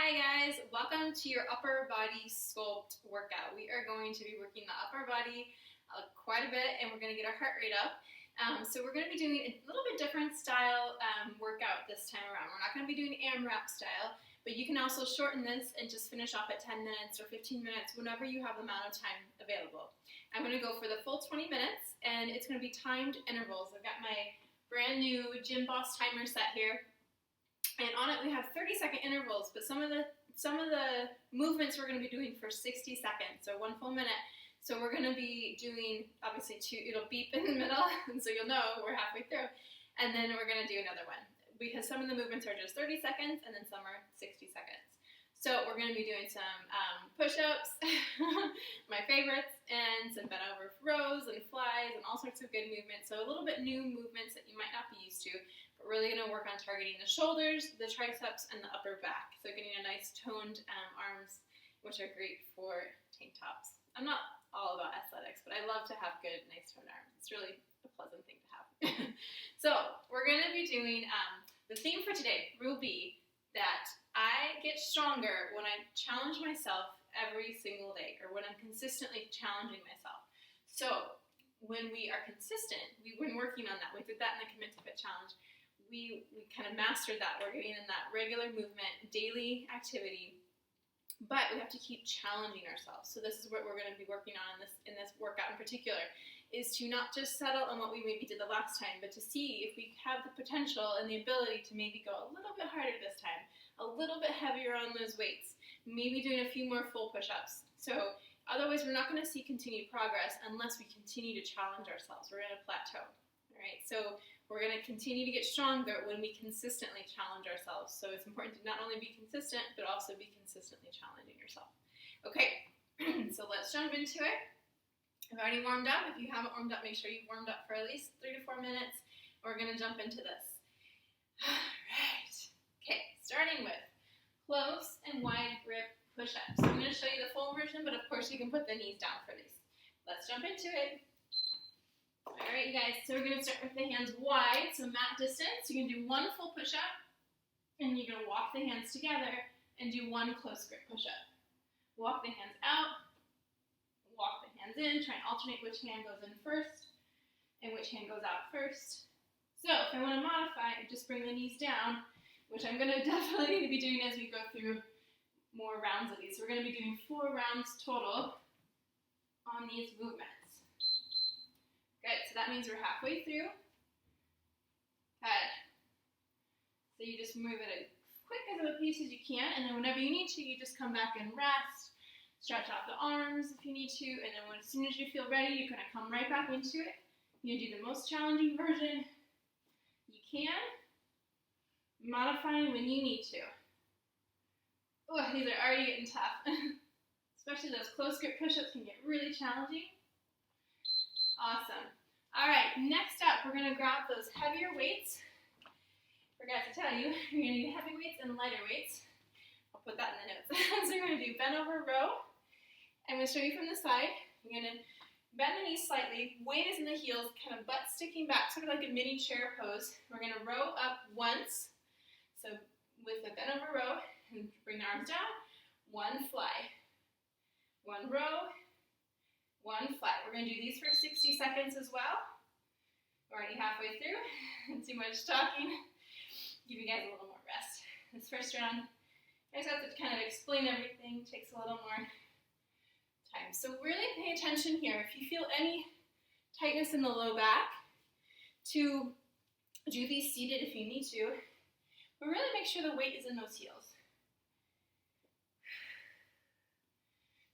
Hi guys, welcome to your upper body sculpt workout. We are going to be working the upper body quite a bit, and we're going to get our heart rate up. So we're going to be doing a little bit different style workout this time around. We're not going to be doing AMRAP style, but you can also shorten this and just finish off at 10 minutes or 15 minutes whenever you have the amount of time available. I'm going to go for the full 20 minutes, and it's going to be timed intervals. I've got my brand new Gym Boss timer set here. And on it we have 30-second intervals, but some of the movements we're going to be doing for 60 seconds, so 1 full minute. So we're going to be doing, obviously, it'll beep in the middle, and so you'll know we're halfway through. And then we're going to do another one, because some of the movements are just 30 seconds, and then some are 60 seconds. So we're going to be doing some push-ups, my favorites, and some bent over rows and flies and all sorts of good movements. So a little bit new movements that you might not be used to, but we're really going to work on targeting the shoulders, the triceps, and the upper back. So getting a nice toned arms, which are great for tank tops. I'm not all about athletics, but I love to have good, nice toned arms. It's really a pleasant thing to have. So we're going to be doing, the theme for today will be that I get stronger when I challenge myself every single day, or when I'm consistently challenging myself. So when we are consistent, we've been working on that. We did that in the Commit to Fit Challenge. We kind of mastered that. We're getting in that regular movement, daily activity, but we have to keep challenging ourselves. So this is what we're going to be working on in this workout in particular, is to not just settle on what we maybe did the last time, but to see if we have the potential and the ability to maybe go a little bit harder this time, a little bit heavier on those weights, maybe doing a few more full push-ups. So otherwise we're not going to see continued progress unless we continue to challenge ourselves. We're going to plateau. All right, so we're going to continue to get stronger when we consistently challenge ourselves. So it's important to not only be consistent, but also be consistently challenging yourself. Okay, so let's jump into it. I've already warmed up. If you haven't warmed up, make sure you've warmed up for at least 3 to 4 minutes. We're going to jump into this. All right. Okay, starting with close and wide grip push-ups. So I'm going to show you the full version, but of course you can put the knees down for these. Let's jump into it. All right, you guys, so we're going to start with the hands wide, so mat distance. You can do 1 full push-up, and you're going to walk the hands together and do 1 close grip push-up. Walk the hands out, walk the hands in, try and alternate which hand goes in first and which hand goes out first. So if I want to modify, I just bring the knees down, which I'm going to definitely need to be doing as we go through more rounds of these. So we're going to be doing 4 rounds total on these movements. Good, so that means we're halfway through. Good. So you just move it as quick as a pace as you can, and then whenever you need to, you just come back and rest. Stretch out the arms if you need to, and then as soon as you feel ready, you're going to come right back into it. You're going to do the most challenging version you can, modifying when you need to. Oh, these are already getting tough. Especially those close grip push-ups can get really challenging. Awesome. All right, next up, we're going to grab those heavier weights. Forgot to tell you, you're going to do heavy weights and lighter weights. I'll put that in the notes. So we're going to do bent over row. I'm going to show you from the side. You're going to bend the knees slightly, weight is in the heels, kind of butt sticking back, sort of like a mini chair pose. We're going to row up once. So with the bent over row, and bring the arms down, 1 fly. 1 row, 1 fly. We're going to do these for 60 seconds as well. We're already halfway through. Too much talking. Give you guys a little more rest. This first round, I just have to kind of explain everything. Takes a little more time. So really pay attention here. If you feel any tightness in the low back, to do these seated if you need to, but really make sure the weight is in those heels.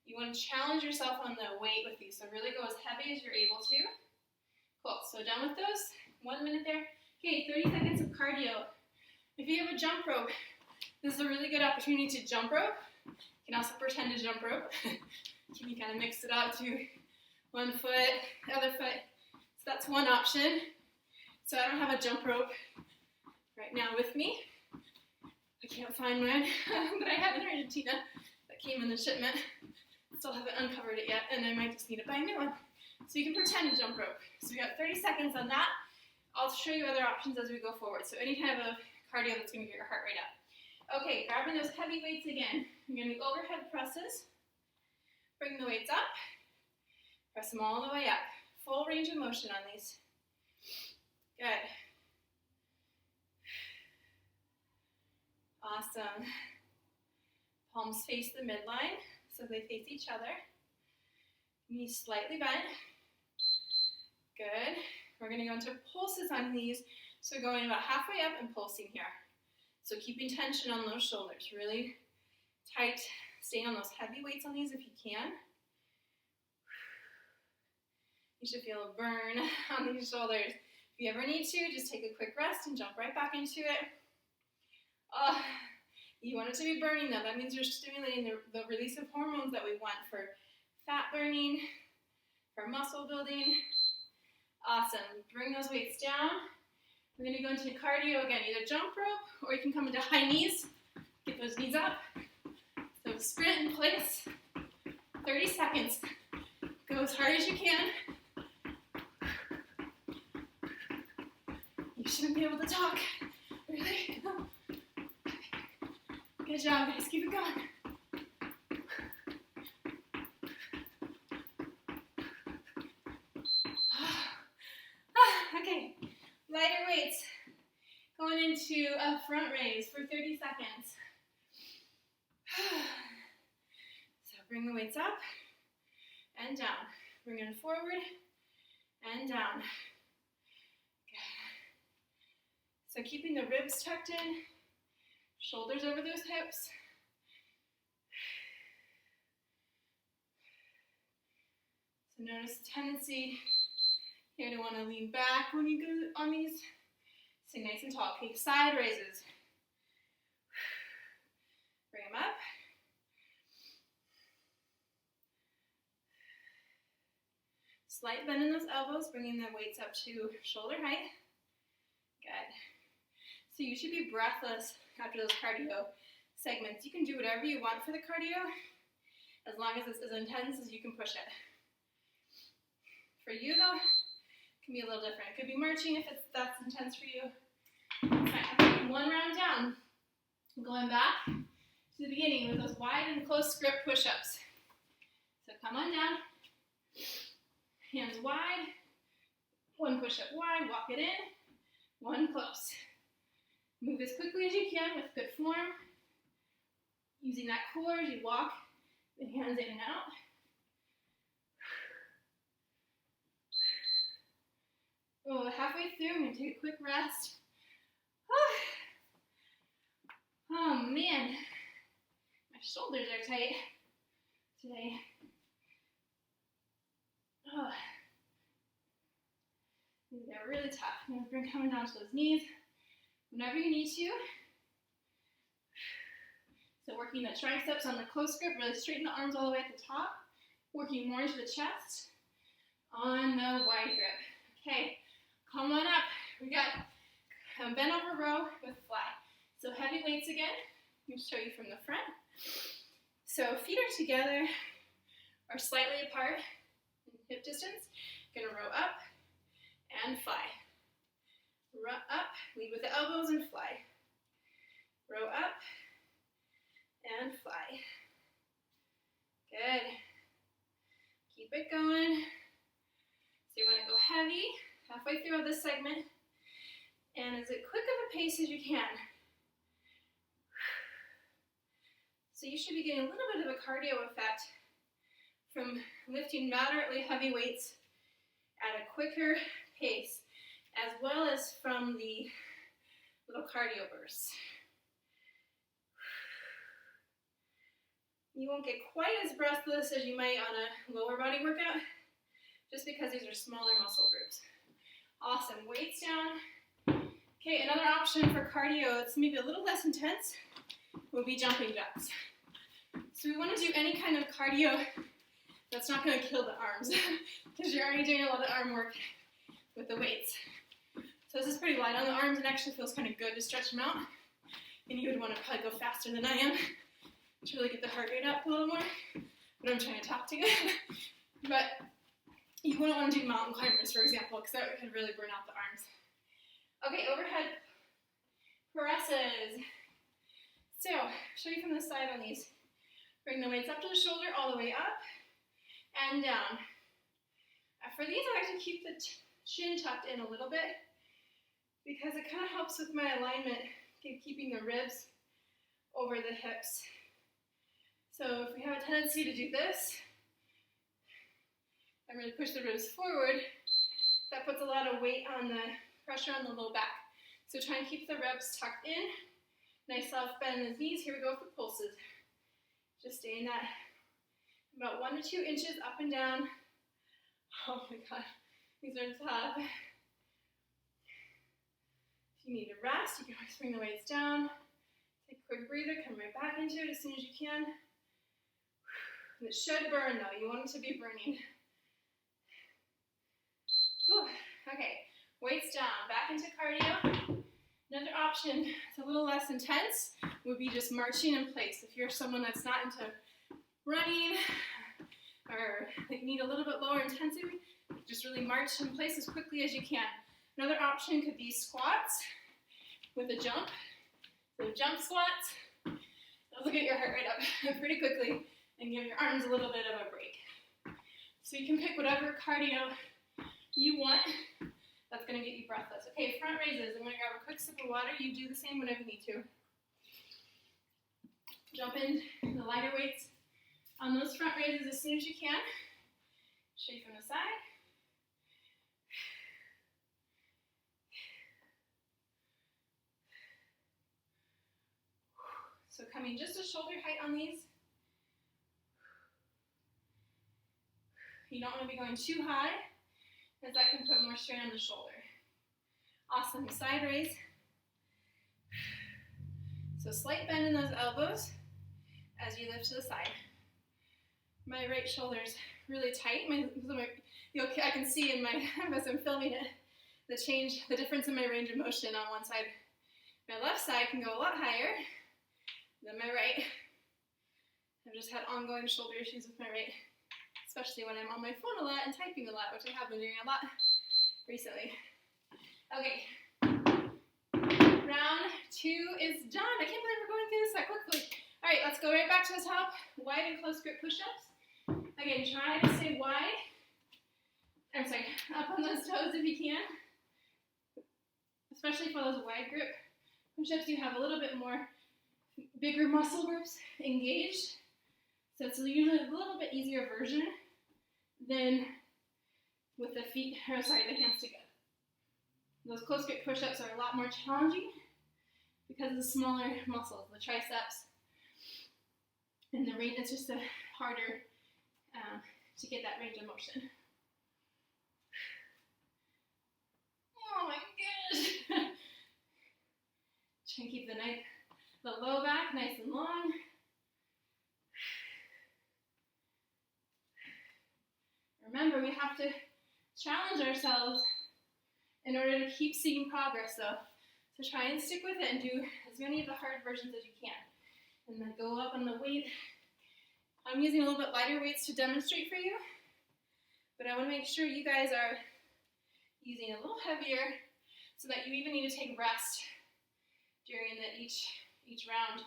You want to challenge yourself on the weight with these, so really go as heavy as you're able to. Cool, so done with those. 1 minute there. Okay, 30 seconds of cardio. If you have a jump rope, this is a really good opportunity to jump rope. You can also pretend to jump rope. Can you kind of mix it up to 1 foot, the other foot? So that's one option. So I don't have a jump rope right now with me. I can't find mine, but I have in Argentina that came in the shipment. Still haven't uncovered it yet, and I might just need to buy a new one. So you can pretend to jump rope. So we got 30 seconds on that. I'll show you other options as we go forward. So any kind of cardio that's going to get your heart rate up. Okay, grabbing those heavy weights again. I'm going to do overhead presses. Bring the weights up. Press them all the way up. Full range of motion on these. Good. Awesome. Palms face the midline, so they face each other. Knees slightly bent. Good. We're going to go into pulses on these, so going about halfway up and pulsing here. So keeping tension on those shoulders, really tight. Stay on those heavy weights on these if you can. You should feel a burn on these shoulders. If you ever need to, just take a quick rest and jump right back into it. Oh, you want it to be burning though. That means you're stimulating the release of hormones that we want for fat burning, for muscle building. Awesome. Bring those weights down. We're going to go into cardio again, either jump rope or you can come into high knees. Get those knees up. So sprint in place. 30 seconds. Go as hard as you can. You shouldn't be able to talk. Really? Good job, guys. Keep it going. Okay, lighter weights. Going into a front raise for 30 seconds. So bring the weights up and down. Bring it forward and down. Good. So keeping the ribs tucked in, shoulders over those hips. So notice the tendency here to want to lean back when you go on these. Stay nice and tall. Okay, side raises. Bring them up. Slight bend in those elbows, bringing the weights up to shoulder height. Good. So you should be breathless after those cardio segments. You can do whatever you want for the cardio, as long as it's as intense as you can push it. For you though, it can be a little different. It could be marching if that's intense for you. Fine. Okay, one round down. Going back to the beginning with those wide and close grip push-ups. So come on down. Hands wide. One push-up wide. Walk it in. One close. Move as quickly as you can with good form. Using that core as you walk the hands in and out. Oh, halfway through, I'm going to take a quick rest. Oh man, my shoulders are tight today. Oh, they're really tough. I'm going to bring coming down to those knees whenever you need to. So working the triceps on the close grip, really straighten the arms all the way at the top. Working more into the chest on the wide grip. Okay, come on up. We got a bent over row with fly. So heavy weights again. I'm going to show you from the front. So feet are together or slightly apart in hip distance. Going to row up and fly. Row up, lead with the elbows and fly. Row up and fly. Good. Keep it going. So you want to go heavy, halfway through this segment, and as quick of a pace as you can. So you should be getting a little bit of a cardio effect from lifting moderately heavy weights at a quicker pace, as well as from the little cardio bursts. You won't get quite as breathless as you might on a lower body workout, just because these are smaller muscle groups. Awesome, weights down. Okay, another option for cardio that's maybe a little less intense would be jumping jacks. So we want to do any kind of cardio that's not going to kill the arms, because you're already doing a lot of arm work with the weights. So this is pretty light on the arms and actually feels kind of good to stretch them out. And you would want to probably go faster than I am to really get the heart rate up a little more. But I'm trying to talk to you. But you wouldn't want to do mountain climbers, for example, because that could really burn out the arms. Okay, overhead presses. So, show you from the side on these. Bring the weights up to the shoulder, all the way up and down. For these, I like to keep the chin tucked in a little bit because it kind of helps with my alignment, keeping the ribs over the hips. So if we have a tendency to do this, and really push the ribs forward, that puts a lot of weight on the pressure on the low back. So try and keep the ribs tucked in. Nice soft bend in the knees. Here we go for pulses. Just stay in that about 1 to 2 inches up and down. Oh my God, these are tough. If you need to rest, you can always bring the weights down. Take a quick breather, come right back into it as soon as you can. And it should burn though, you want it to be burning. Whew. Okay, weights down, back into cardio. Another option, it's a little less intense, would be just marching in place. If you're someone that's not into running or need a little bit lower intensity, just really march in place as quickly as you can. Another option could be squats with a jump. So jump squats, that'll get your heart rate up pretty quickly and give your arms a little bit of a break. So you can pick whatever cardio you want. That's going to get you breathless. Okay, front raises. I'm going to grab a quick sip of water. You do the same whenever you need to. Jump in the lighter weights on those front raises as soon as you can. Show you from the side. So coming just to shoulder height on these. You don't want to be going too high, because that can put more strain on the shoulder. Awesome, side raise. So slight bend in those elbows as you lift to the side. My right shoulder's really tight. I can see in my, as I'm filming it, the difference in my range of motion on one side. My left side can go a lot higher than my right. I've just had ongoing shoulder issues with my right, especially when I'm on my phone a lot and typing a lot, which I have been doing a lot recently. Okay, round 2 is done. I can't believe we're going through this that quickly. All right, let's go right back to the top. Wide and close grip push-ups. Again, try to stay wide. I'm sorry, up on those toes if you can. Especially for those wide grip push-ups, you have a little bit more bigger muscle groups engaged. So it's usually a little bit easier version than with the feet, the hands together. Those close grip push-ups are a lot more challenging because of the smaller muscles, the triceps, and the range. It's just harder to get that range of motion. Oh my gosh! Try and keep the low back nice and long. Remember, we have to challenge ourselves in order to keep seeing progress, though. So try and stick with it and do as many of the hard versions as you can. And then go up on the weight. I'm using a little bit lighter weights to demonstrate for you, but I want to make sure you guys are using a little heavier so that you even need to take rest during each round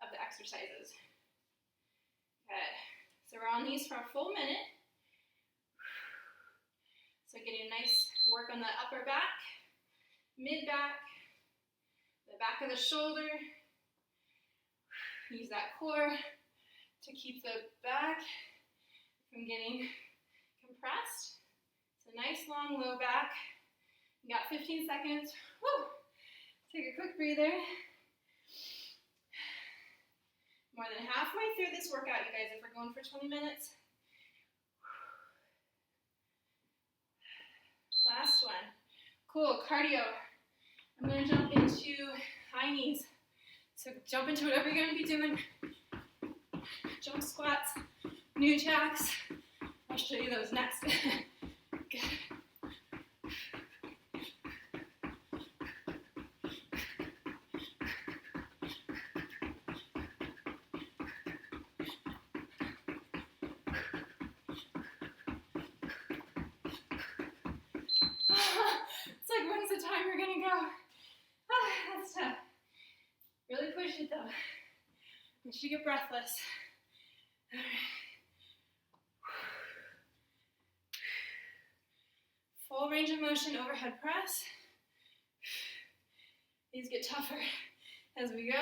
of the exercises. Good. So we're on these for a full minute. So getting a nice work on the upper back, mid-back, the back of the shoulder. Use that core to keep the back from getting compressed. It's a nice long low back. You got 15 seconds. Woo! Take a quick breather. More than halfway through this workout, you guys, if we're going for 20 minutes. Last one. Cool, cardio. I'm going to jump into high knees. So jump into whatever you're going to be doing. Jump squats, new jacks. I'll show you those next. Good. It's like, when's the time we're gonna go? That's tough. Really push it though. You should get breathless. All right. Full range of motion overhead press. These get tougher as we go,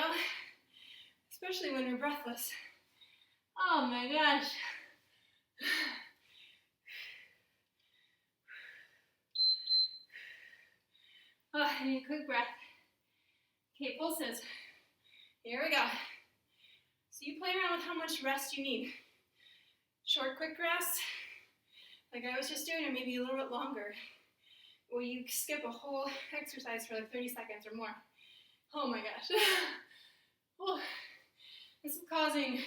especially when we're breathless. Oh my gosh. Oh, I need a quick breath. Okay, pulses. Here we go. So you play around with how much rest you need. Short, quick rest, like I was just doing, or maybe a little bit longer. Or you skip a whole exercise for like 30 seconds or more. Oh my gosh. Oh, this is causing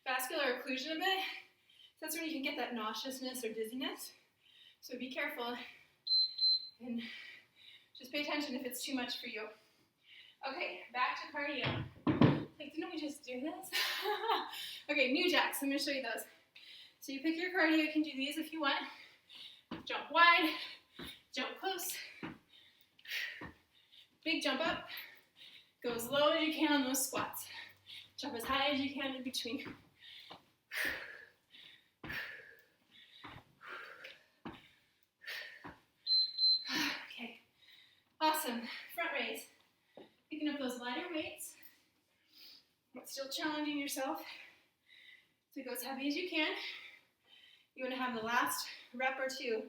vascular occlusion a bit. So that's when you can get that nauseousness or dizziness. So be careful and just pay attention if it's too much for you. Okay, back to cardio. Like, didn't we just do this? Okay, new jacks. I'm going to show you those. So you pick your cardio. You can do these if you want. Jump wide, jump close, big jump up. Go as low as you can on those squats. Jump as high as you can in between. Okay, awesome. Front raise. Picking up those lighter weights, but still challenging yourself to go as heavy as you can. You want to have the last rep or two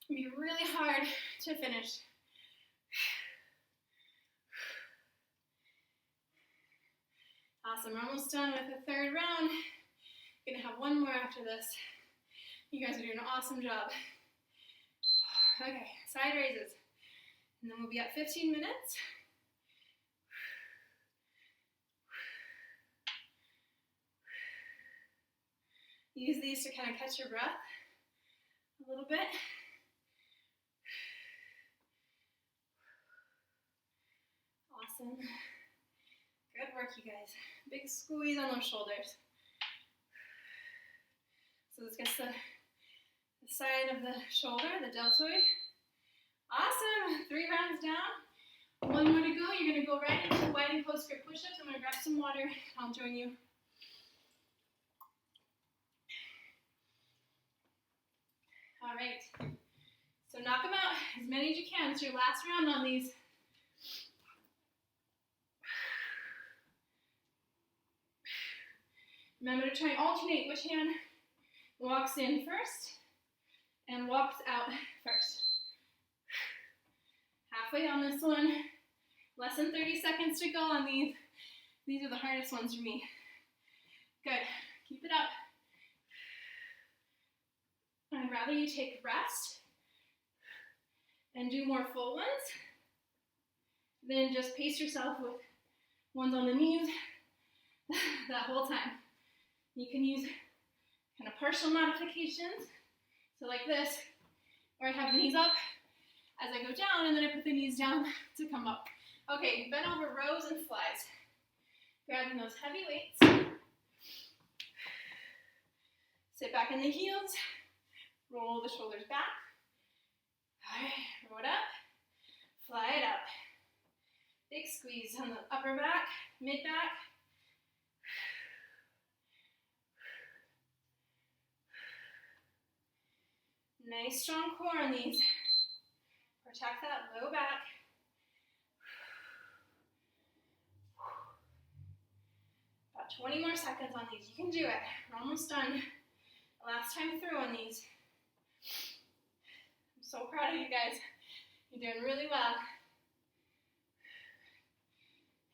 be really hard to finish. Awesome, we're almost done with the third round. We're gonna have one more after this. You guys are doing an awesome job. Okay, side raises. And then we'll be at 15 minutes. Use these to kind of catch your breath a little bit. Awesome. Good work, you guys. Big squeeze on those shoulders. So this gets the side of the shoulder, the deltoid. Awesome. 3 rounds down. 1 more to go. You're going to go right into wide and close grip push-ups. I'm going to grab some water. I'll join you. All right. So knock them out as many as you can. It's your last round on these. Remember to try and alternate which hand walks in first and walks out first. Halfway on this one. Less than 30 seconds to go on these. These are the hardest ones for me. Good. Keep it up. I'd rather you take rest and do more full ones than just pace yourself with ones on the knees that whole time. You can use kind of partial modifications. So like this, where I have the knees up as I go down, and then I put the knees down to come up. Okay, bent over rows and flies. Grabbing those heavy weights. Sit back in the heels. Roll the shoulders back. All right, roll it up. Fly it up. Big squeeze on the upper back, mid back. Nice strong core on these. Protect that low back. About 20 more seconds on these. You can do it. We're almost done. Last time through on these. I'm so proud of you guys. You're doing really well.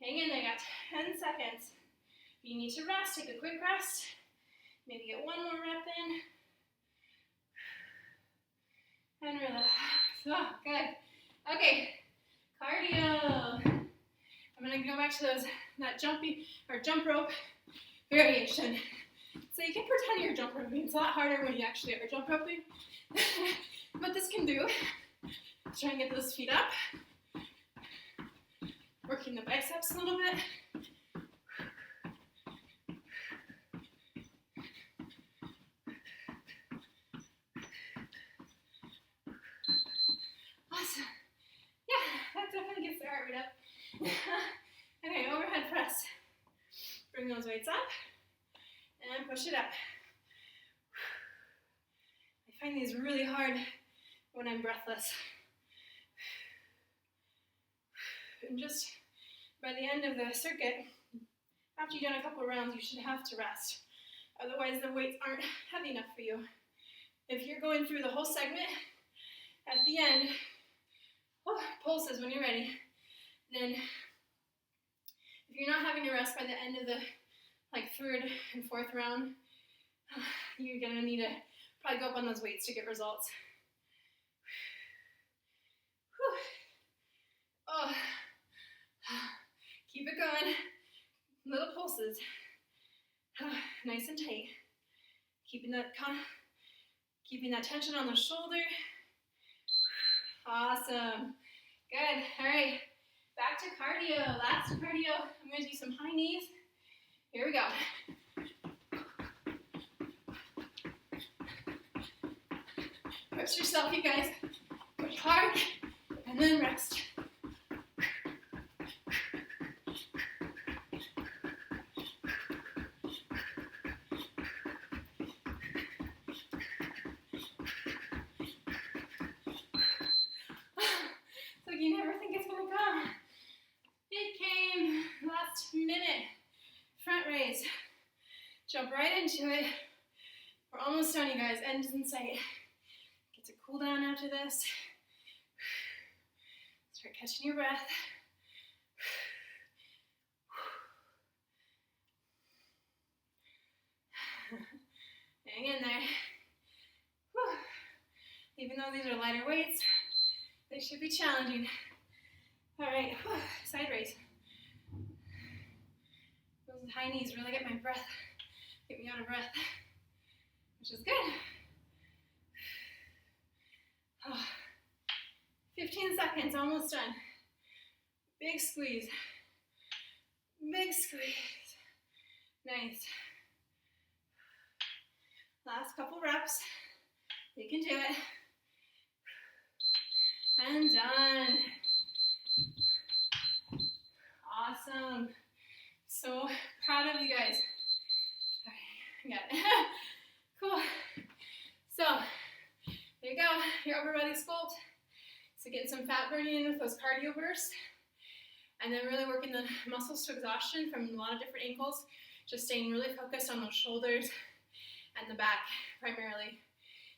Hang in there. You got 10 seconds. If you need to rest, take a quick rest. Maybe get 1 more rep in. And relax. Oh, good. Okay, cardio. I'm gonna go back to that jump rope variation. So you can pretend you're jump roping. It's a lot harder when you actually are jump roping. But this can do. Try and get those feet up. Working the biceps a little bit. Awesome. Yeah, that definitely gets the heart rate up. Okay, overhead press. weights up and push it up. I find these really hard when I'm breathless. And just by the end of the circuit, after you've done a couple rounds, you should have to rest. Otherwise, the weights aren't heavy enough for you. If you're going through the whole segment, at the end, pulses when you're ready. Then, if you're not having to rest by the end of the third and fourth round, you're gonna need to probably go up on those weights to get results. Oh, keep it going. Little pulses. Nice and tight. Keeping that tension on the shoulder. Awesome. Good. All right. Back to cardio. Last cardio. I'm going to do some high knees. Here we go. Push yourself, you guys. Push hard and then rest. You never think it's gonna come. It came last minute. Front raise. Jump right into it. We're almost done, you guys. End in sight. Get to cool down after this. Start catching your breath. Hang in there. Even though these are lighter weights, they should be challenging. All right, side raise. Those high knees really get my breath, get me out of breath, which is good. 15 seconds, almost done. Big squeeze. Big squeeze. Nice. Last couple reps. You can do it. And done. Awesome. So proud of you guys. All right, I got it. Cool. So there you go, your upper body sculpt. So getting some fat burning in with those cardio bursts, and then really working the muscles to exhaustion from a lot of different angles. Just staying really focused on those shoulders and the back primarily.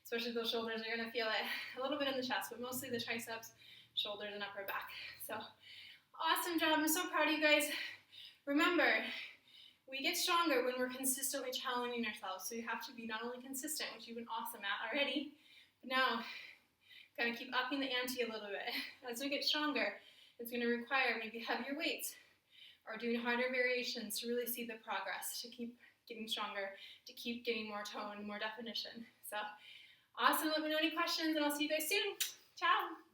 Especially those shoulders, you're gonna feel it a little bit in the chest, but mostly the triceps, shoulders, and upper back. So awesome job, I'm so proud of you guys. Remember, we get stronger when we're consistently challenging ourselves. So you have to be not only consistent, which you've been awesome at already, but now gotta keep upping the ante a little bit. As we get stronger, it's gonna require maybe heavier weights or doing harder variations to really see the progress, to keep getting stronger, to keep getting more tone, more definition. So awesome, let me know any questions, and I'll see you guys soon. Ciao.